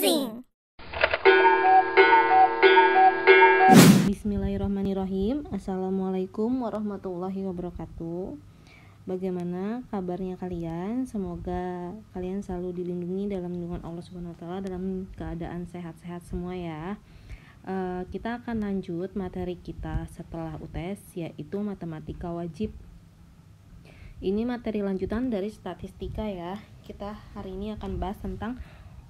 Amazing! Bismillahirrahmanirrahim. Assalamualaikum warahmatullahi wabarakatuh. Bagaimana kabarnya kalian? Semoga kalian selalu dilindungi dalam lindungan Allah Subhanahu wa taala, dalam keadaan sehat-sehat semua ya. Kita akan lanjut materi kita setelah UTS, yaitu matematika wajib. Ini materi lanjutan dari statistika ya. Kita hari ini akan bahas tentang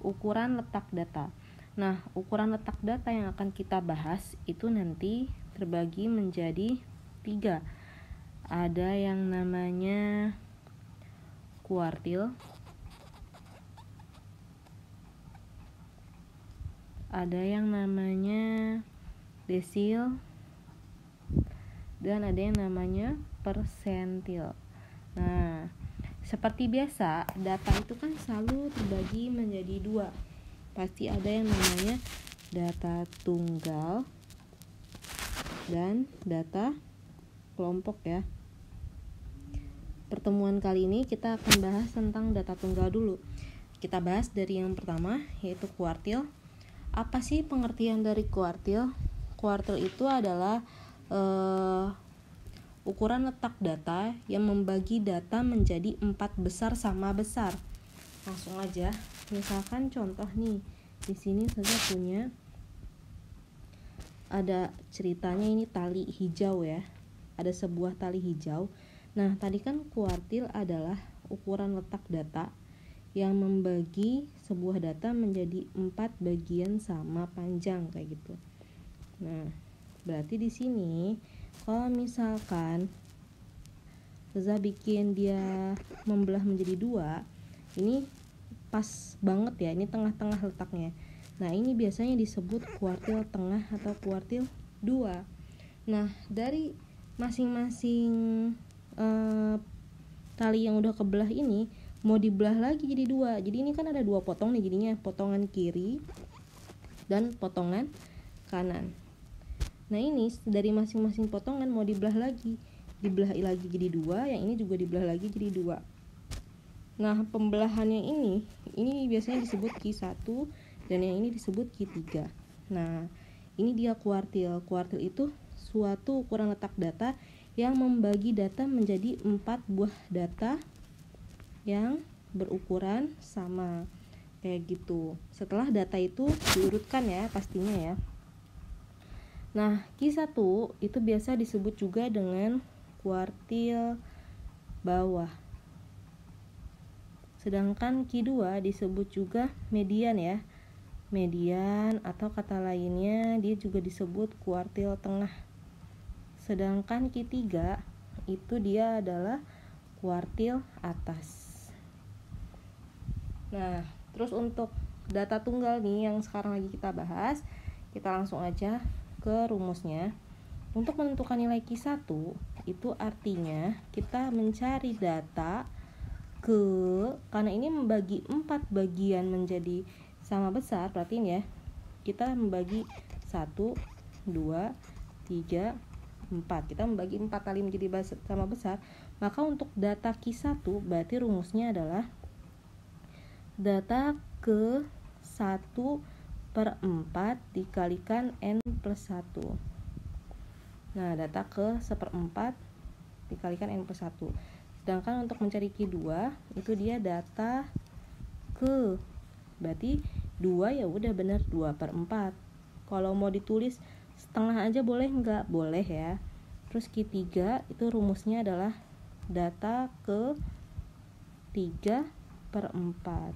ukuran letak data. Nah, ukuran letak data yang akan kita bahas itu nanti terbagi menjadi 3. Ada yang namanya kuartil, ada yang namanya desil, dan ada yang namanya persentil. Nah, seperti biasa, data itu kan selalu terbagi menjadi 2. Pasti ada yang namanya data tunggal dan data kelompok ya. Pertemuan kali ini kita akan bahas tentang data tunggal dulu. Kita bahas dari yang pertama, yaitu kuartil. Apa sih pengertian dari kuartil? Kuartil itu adalah ukuran letak data yang membagi data menjadi 4 besar sama besar. Langsung aja, misalkan contoh nih, di sini saya punya ada ceritanya, ini tali hijau ya, ada sebuah tali hijau. Nah, tadi kan kuartil adalah ukuran letak data yang membagi sebuah data menjadi 4 bagian sama panjang kayak gitu. Nah, berarti di sini kalau misalkan Reza bikin dia membelah menjadi 2, ini pas banget ya, ini tengah-tengah letaknya. Nah, ini biasanya disebut kuartil tengah atau kuartil 2. Nah, dari masing-masing tali yang udah kebelah ini mau dibelah lagi jadi 2. Jadi ini kan ada 2 potong nih, jadinya potongan kiri dan potongan kanan. Nah, ini dari masing-masing potongan mau dibelah lagi jadi 2, yang ini juga dibelah lagi jadi 2. Nah, pembelahannya ini biasanya disebut Q1 dan yang ini disebut Q3. Nah, ini dia kuartil. Kuartil itu suatu ukuran letak data yang membagi data menjadi 4 buah data yang berukuran sama kayak gitu. Setelah data itu diurutkan ya pastinya ya. Nah, Q1 itu biasa disebut juga dengan kuartil bawah. Sedangkan Q2 disebut juga median ya. Median atau kata lainnya dia juga disebut kuartil tengah. Sedangkan Q3 itu dia adalah kuartil atas. Nah, terus untuk data tunggal nih yang sekarang lagi kita bahas, kita langsung aja ke rumusnya. Untuk menentukan nilai Q1 itu artinya kita mencari data karena ini membagi 4 bagian menjadi sama besar, perhatiin ya, kita membagi 1, 2, 3, 4, kita membagi 4 kali menjadi sama besar. Maka untuk data Q1 berarti rumusnya adalah data ke 1/4 dikalikan N plus 1. Nah, data ke 1/4 dikalikan N plus 1. Sedangkan untuk mencari Q2 itu dia data ke, berarti 2 ya udah benar 2/4. Kalau mau ditulis setengah aja boleh enggak? Boleh ya. Terus Q3 itu rumusnya adalah data ke 3/4.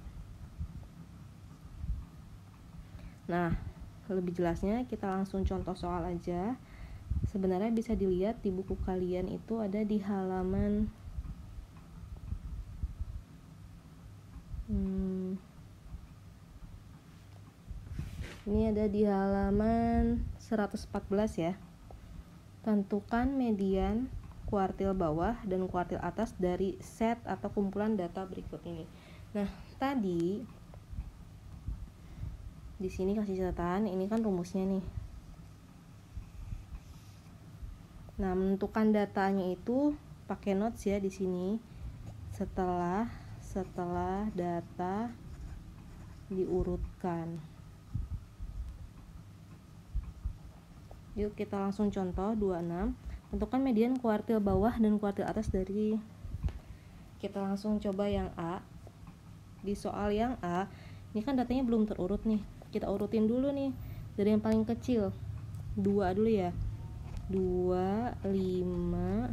Nah, lebih jelasnya kita langsung contoh soal aja. Sebenarnya bisa dilihat di buku kalian itu ada di halaman ini ada di halaman 114 ya. Tentukan median kuartil bawah dan kuartil atas dari set atau kumpulan data berikut ini. Nah, tadi di sini kasih catatan, ini kan rumusnya nih. Nah, menentukan datanya itu pakai notes ya di sini. Setelah data diurutkan. Yuk kita langsung contoh 26. Tentukan median kuartil bawah dan kuartil atas dari, kita langsung coba yang A. Di soal yang A, ini kan datanya belum terurut nih. Kita urutin dulu nih dari yang paling kecil. 2 dulu ya. 2, 5,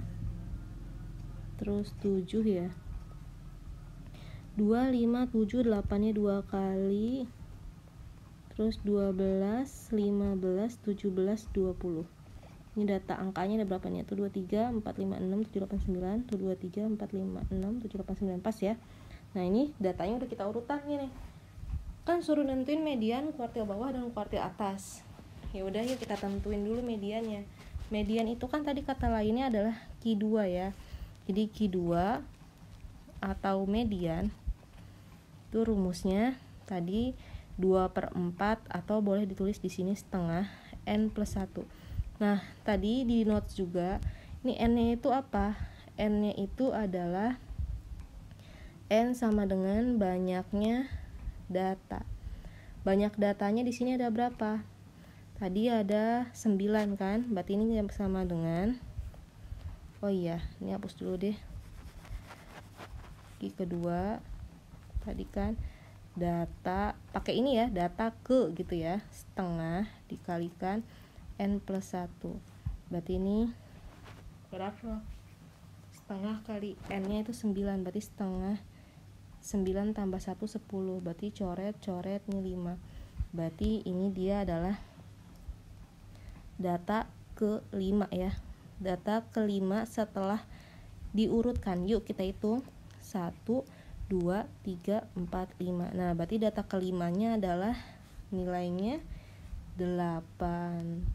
terus 7 ya. 2, 5, 7, 8-nya 2 kali. Terus 12, 15, 17, 20. Ini data angkanya ada berapa nih? 1, 2, 3, 4, 5, 6, 7, 8, 9. 1, 2, 3, 4, 5, 6, 7, 8, 9. Pas ya. Nah ini datanya udah kita urutan nih. Kan suruh nentuin median kuartil bawah dan kuartil atas. Ya udah yuk kita tentuin dulu mediannya. Median itu kan tadi kata lainnya adalah Q2 ya. Jadi Q2 atau median itu rumusnya tadi 2/4 atau boleh ditulis di sini setengah N plus 1. Nah, tadi di notes juga, ini N-nya itu apa? N-nya itu adalah N sama dengan banyaknya data. Banyak datanya di sini ada berapa? Tadi ada 9 kan? Berarti ini sama dengan, oh iya, ini hapus dulu deh. Q kedua, tadi kan data, pakai ini ya, data ke gitu ya, setengah dikalikan N plus 1. Berarti ini berapa? Setengah kali N-nya itu 9, berarti setengah 9 tambah 1, 10. Berarti coret ini 5. Berarti ini dia adalah data ke-5 ya. Data ke-5 setelah diurutkan. Yuk kita hitung. 1, 2, 3, 4, 5. Nah, berarti data ke-5-nya adalah nilainya 8.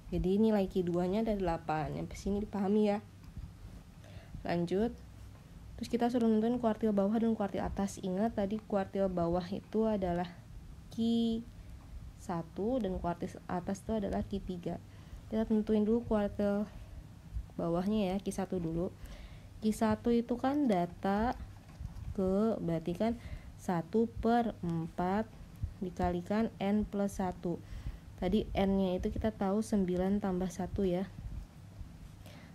Jadi nilai Q2-nya ada 8. Sampai sini dipahami ya. Lanjut. Terus kita suruh nentuin kuartil bawah dan kuartil atas. Ingat tadi kuartil bawah itu adalah Q1 dan kuartil atas itu adalah Q3. Kita tentuin dulu kuartil bawahnya ya, Q1 dulu. Q1 itu kan data ke, berarti kan 1/4 dikalikan N plus 1. Tadi N-nya itu kita tahu 9 tambah 1 ya.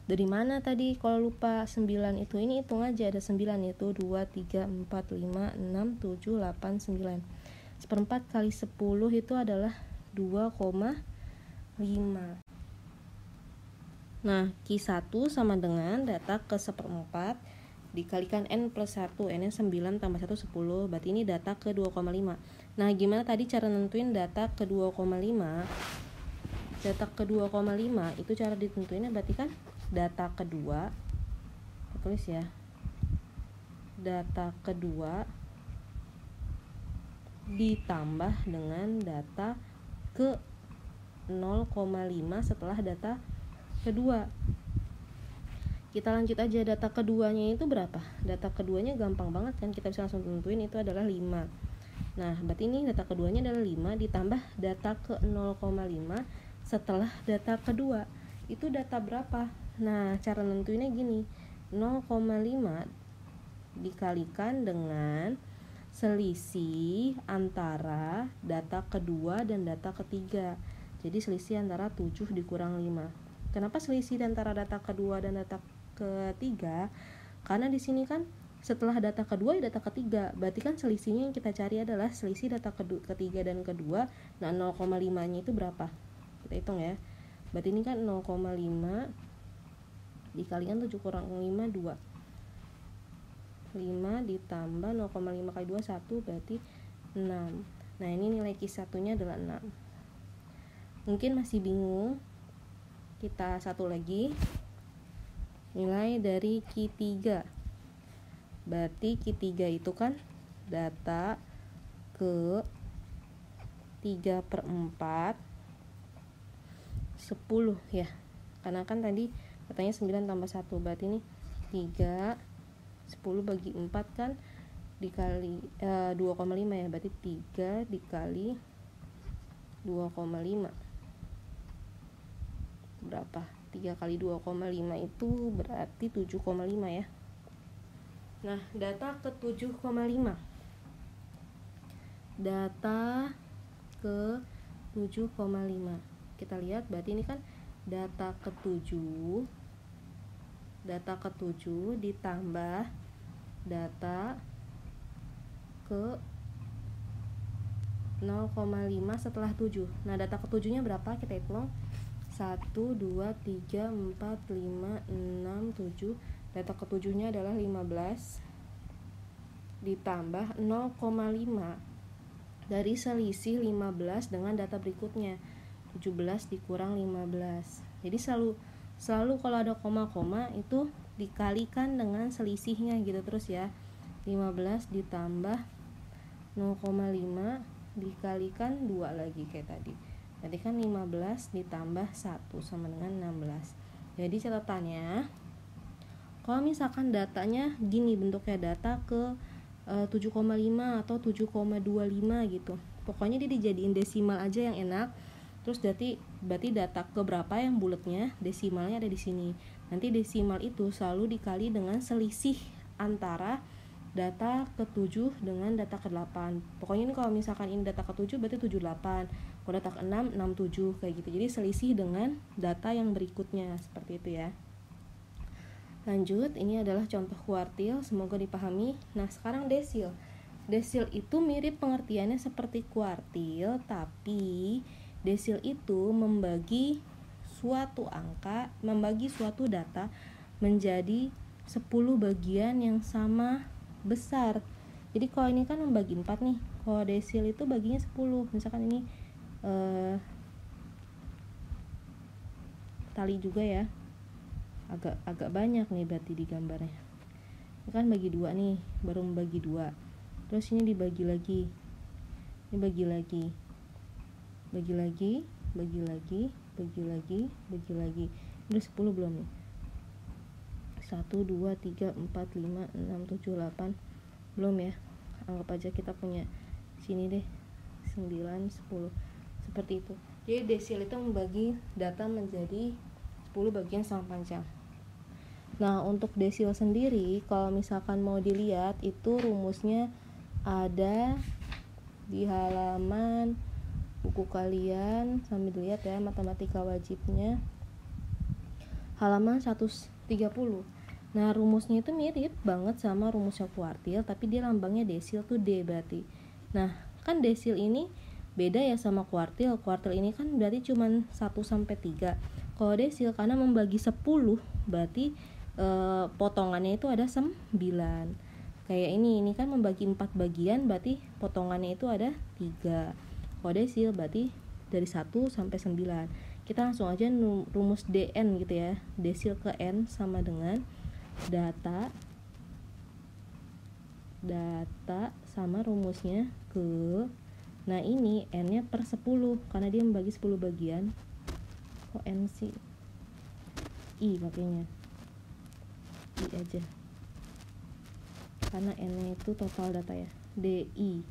Dari mana tadi kalau lupa 9 itu? Ini hitung aja, ada 9 itu 2, 3, 4, 5, 6, 7, 8, 9. 1/4 kali 10 itu adalah 2,5. Nah, Q1 sama dengan data ke 1/4 dikalikan N plus 1. N-nya 9 tambah 1, 10. Berarti ini data ke 2,5. Nah, gimana tadi cara nentuin data ke 2,5? Data ke 2,5 itu cara ditentuinnya berarti kan data kedua, tulis ya, data kedua ditambah dengan data ke 0,5 setelah data kedua. Kita lanjut aja, data keduanya itu berapa? Data keduanya gampang banget kan, kita bisa langsung tentuin itu adalah 5. Nah, berarti ini data keduanya adalah 5 ditambah data ke 0,5 setelah data kedua. Itu data berapa? Nah, cara nentuinnya gini. 0,5 dikalikan dengan selisih antara data kedua dan data ketiga. Jadi selisih antara 7 dikurang 5. Kenapa selisih antara data kedua dan data ketiga? Karena di sini kan setelah data kedua ya data ketiga, berarti kan selisihnya yang kita cari adalah selisih data ketiga dan kedua. Nah, 0,5 nya itu berapa? Kita hitung ya. Berarti ini kan 0,5 dikalikan 7 kurang 5, 2. 5 ditambah 0,5 kali 2, 1, berarti 6. Nah, ini nilai Q1 nya adalah 6. Mungkin masih bingung, kita satu lagi, nilai dari Q3. Berarti Q3 itu kan data ke 3/4 10 ya, karena kan tadi katanya 9 tambah 1, berarti ini 3, 10 bagi 4 kan dikali 2,5 ya, berarti 3 dikali 2,5 berapa? 3 kali 2,5 itu berarti 7,5 ya. Nah, data ke 7,5 data ke 7,5. Kita lihat berarti ini kan data ke-7 ditambah data ke 0,5 setelah 7. Nah, data ke-7-nya berapa? Kita hitung. 1, 2, 3, 4, 5, 6, 7. Data ke-7-nya adalah 15 ditambah 0,5 dari selisih 15 dengan data berikutnya. 17 dikurang 15. Jadi selalu kalau ada koma-koma itu dikalikan dengan selisihnya gitu terus ya. 15 ditambah 0,5 dikalikan 2 lagi kayak tadi. Berarti kan 15 ditambah 1 sama dengan 16. Jadi catatannya, kalau misalkan datanya gini bentuknya, data ke 7,5 atau 7,25 gitu. Pokoknya dia dijadiin desimal aja yang enak. Terus berarti data ke berapa yang bulatnya, desimalnya ada di sini. Nanti desimal itu selalu dikali dengan selisih antara data ke-7 dengan data ke-8. Pokoknya ini kalau misalkan ini data ke-7 berarti 78. Kalau data ke-6 67 kayak gitu. Jadi selisih dengan data yang berikutnya seperti itu ya. Lanjut, ini adalah contoh kuartil, semoga dipahami. Nah, sekarang desil. Desil itu mirip pengertiannya seperti kuartil, tapi desil itu membagi suatu data menjadi 10 bagian yang sama besar. Jadi kalau ini kan membagi 4 nih. Kalau desil itu baginya 10. Misalkan ini tali juga ya. Agak banyak nih berarti di gambarnya. Ini kan bagi 2 nih, baru membagi 2. Terus ini dibagi lagi. Ini bagi lagi. Bagi lagi. Udah 10 belum nih? 1, 2, 3, 4, 5, 6, 7, 8. Belum ya? Anggap aja kita punya sini deh 9, 10. Seperti itu. Jadi desil itu membagi data menjadi 10 bagian sama panjang. Nah, untuk desil sendiri kalau misalkan mau dilihat itu rumusnya ada di halaman buku kalian, sambil dilihat ya, matematika wajibnya halaman 130. Nah, rumusnya itu mirip banget sama rumusnya kuartil, tapi dia lambangnya desil tuh D berarti. Nah, kan desil ini beda ya sama kuartil. Kuartil ini kan berarti cuman 1 sampai 3. Kalau desil karena membagi 10, berarti potongannya itu ada 9. Kayak ini kan membagi 4 bagian, berarti potongannya itu ada 3. Kalau desil berarti dari 1 sampai 9. Kita langsung aja rumus DN gitu ya. Desil ke N sama dengan data sama rumusnya ke, nah ini N-nya per 10 karena dia membagi 10 bagian. Kok N sih? I makanya I aja karena N-nya itu total data ya. DI,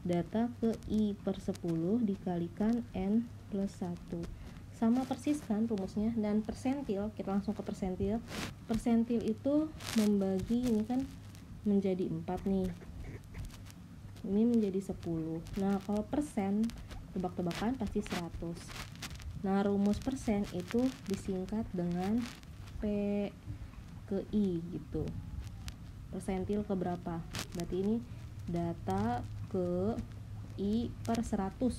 data ke I per 10 dikalikan N plus 1. Sama persis kan rumusnya. Dan persentil, kita langsung ke persentil. Persentil itu membagi ini kan menjadi 4 nih, ini menjadi 10. Nah, kalau persen, tebak-tebakan pasti 100. Nah, rumus persen itu disingkat dengan P ke I gitu. Persentil ke berapa? Berarti ini data ke I per 100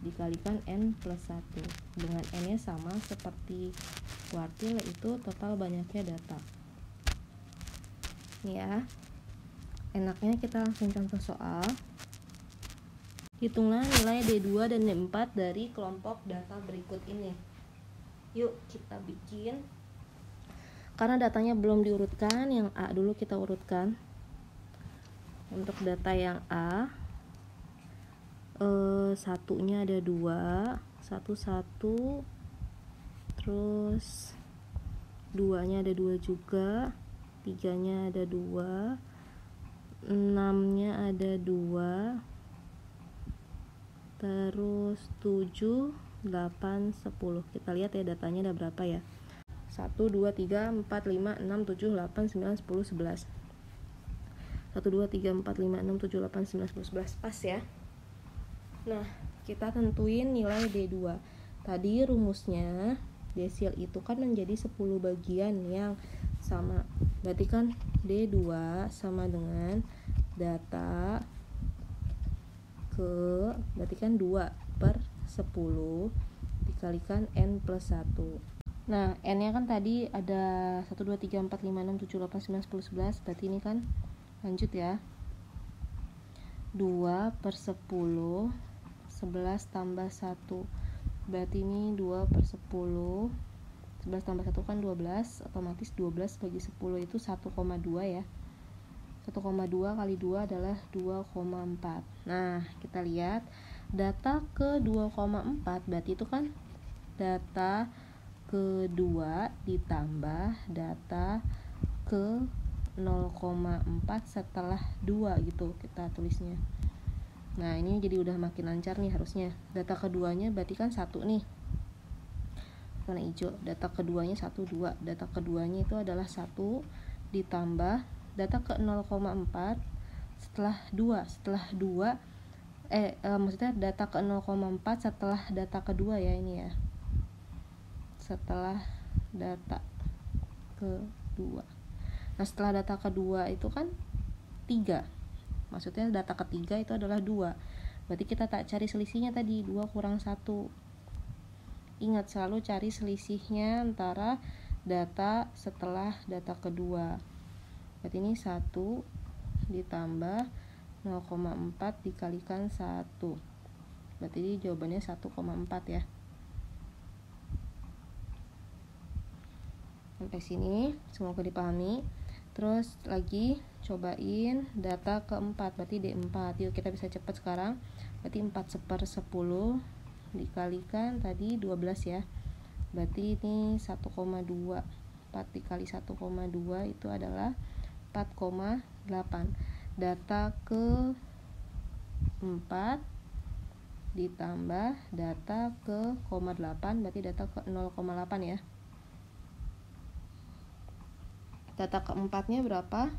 dikalikan N plus 1. Dengan N-nya sama seperti kuartil, yaitu total banyaknya data. Nih ya, enaknya kita langsung contoh soal. Hitunglah nilai D2 dan D4 dari kelompok data berikut ini. Yuk kita bikin. Karena datanya belum diurutkan, yang A dulu kita urutkan. Untuk data yang A, satunya ada 2, 1, terus 2-nya ada 2 juga, 3-nya ada 2, 6-nya ada 2, terus 7, 8, 10. Kita lihat ya datanya ada berapa ya. 1, 2, 3, 4, 5, 6, 7, 8, 9, 10, 11. 1, 2, 3, 4, 5, 6, 7, 8, 9, 10, 11. Pas ya. Nah, kita tentuin nilai D2. Tadi rumusnya desil itu kan menjadi 10 bagian yang sama. Berarti kan D2 sama dengan data berarti kan 2/10 dikalikan N plus 1. Nah, N nya kan tadi ada 1, 2, 3, 4, 5, 6, 7, 8, 9, 10, 11. Berarti ini kan lanjut ya, 2/10, 11 tambah 1. Berarti ini 2/10, 11 tambah 1 kan 12. Otomatis 12 bagi 10 itu 1,2 ya. 1,2 kali 2 adalah 2,4. Nah, kita lihat data ke 2,4 berarti itu kan data kedua ditambah data ke 0,4 setelah 2 gitu kita tulisnya. Nah, ini jadi udah makin lancar nih harusnya. Data keduanya berarti kan 1 nih, warna hijau. Data keduanya 1, 2. Data keduanya itu adalah 1 ditambah data ke 0,4 setelah 2. Maksudnya data ke 0,4 setelah data kedua ya, ini ya, setelah data kedua. Nah, setelah data kedua itu kan 3, maksudnya data ketiga itu adalah 2. Berarti kita tak cari selisihnya tadi, 2 kurang 1. Ingat, selalu cari selisihnya antara data setelah data kedua. Berarti ini 1 ditambah 0,4 dikalikan 1. Berarti ini jawabannya 1,4 ya. Sampai sini semoga dipahami. Terus lagi cobain data keempat, berarti D4. Yuk kita bisa cepat sekarang. Berarti 4/10 dikalikan tadi 12 ya. Berarti ini 1,2. 4 dikali 1,2 itu adalah 4,8. Data ke 4 ditambah data ke 0,8 berarti data ke 0,8 ya. Data keempatnya berapa?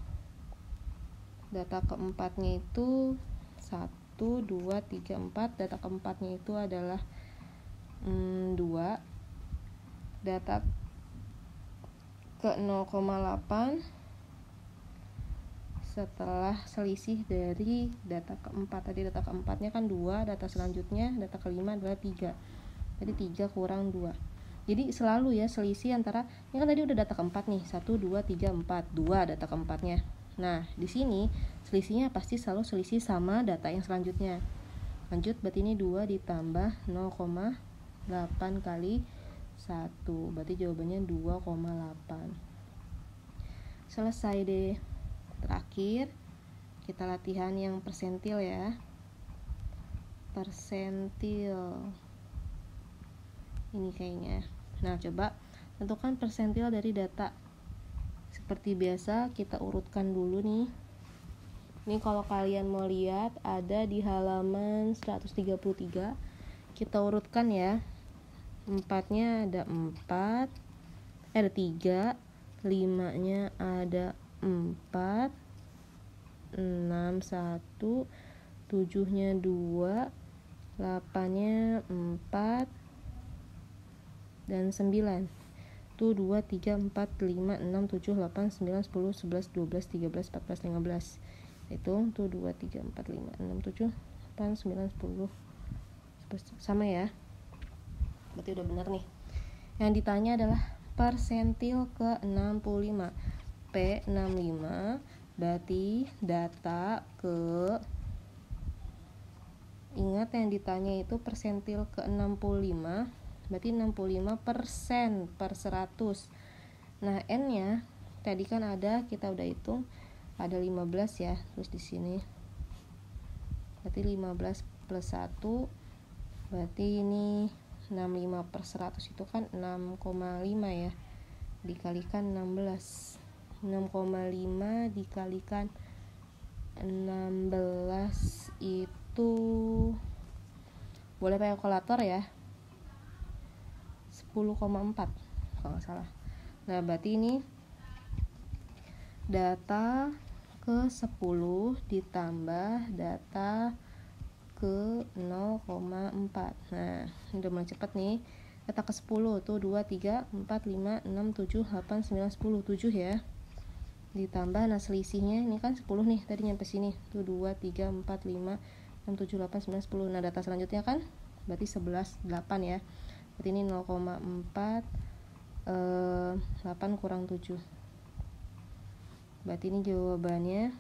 Data keempatnya itu 1, 2, 3, 4. Data keempatnya itu adalah 2. Data ke 0,8 setelah selisih dari data keempat. Tadi data keempatnya kan 2, data selanjutnya data kelima adalah 3. Jadi 3 kurang 2. Jadi selalu ya selisih antara, ini kan tadi udah data keempat nih, 1, 2, 3, 4, 2 data keempatnya. Nah, di sini selisihnya pasti selalu selisih sama data yang selanjutnya. Lanjut, berarti ini 2 ditambah 0,8 kali 1. Berarti jawabannya 2,8. Selesai deh. Terakhir, kita latihan yang persentil ya. Persentil. Ini kayaknya. Nah, coba tentukan persentil dari data. Seperti biasa kita urutkan dulu nih. Ini kalau kalian mau lihat ada di halaman 133. Kita urutkan ya. 4-nya ada 4, ada 3, 5-nya ada 4, 6, 1, 7-nya 2, 8-nya 4, dan 9. Tuh 2, 3, 4, 5, 6, 7, 8, 9, 10, 11, 12, 13, 14, 15. Hitung tuh 2, 3, 4, 5, 6, 7, 8, 9, 10. Sama ya. Berarti udah benar nih. Yang ditanya adalah persentil ke 65. P65 berarti data ke, ingat yang ditanya itu persentil ke 65, berarti 65% per 100. Nah, N-nya tadi kan ada, kita udah hitung ada 15 ya. Terus di sini berarti 15 plus 1, berarti ini 65 per 100 itu kan 6,5 ya. Dikalikan 16. 6,5 dikalikan 16 itu boleh pakai kalkulator ya. 10,4 kalau nggak salah. Nah, berarti ini data ke 10 ditambah data ke ke 0,4. Nah, udah mulai cepat nih. Kita ke 10 tuh 2, 3, 4, 5, 6, 7, 8, 9, 10, 7 ya. Ditambah, nah selisihnya ini kan 10 nih, tadi nyampe sini tuh 2, 3, 4, 5, 6, 7, 8, 9, 10. Nah data selanjutnya kan berarti 11, 8 ya. Berarti ini 0,4, 8 kurang 7. Berarti ini jawabannya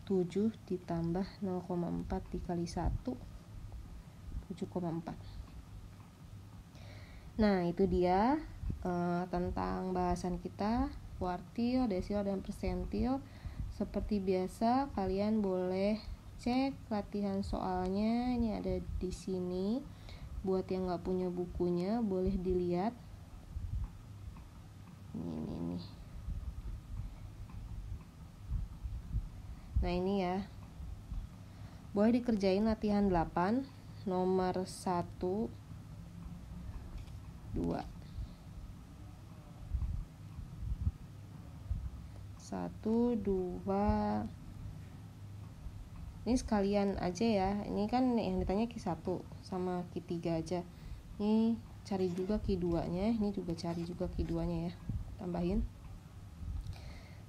7 ditambah 0,4 dikali 1, 7,4. Nah itu dia tentang bahasan kita kuartil, desil, dan persentil. Seperti biasa kalian boleh cek latihan soalnya, ini ada di sini. Buat yang nggak punya bukunya boleh dilihat. Ini. Nah ini ya, boleh dikerjain latihan 8 nomor 1, 2. 1, 2. Ini sekalian aja ya. Ini kan yang ditanya Q1 sama Q3 aja. Ini cari juga Q2-nya, ini juga cari juga Q2-nya ya. Tambahin.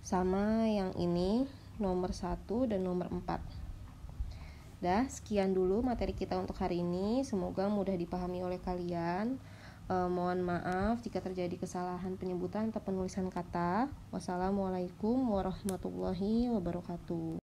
Sama yang ini nomor 1 dan nomor 4. Dah, sekian dulu materi kita untuk hari ini. Semoga mudah dipahami oleh kalian. Mohon maaf jika terjadi kesalahan penyebutan atau penulisan kata. Wassalamualaikum warahmatullahi wabarakatuh.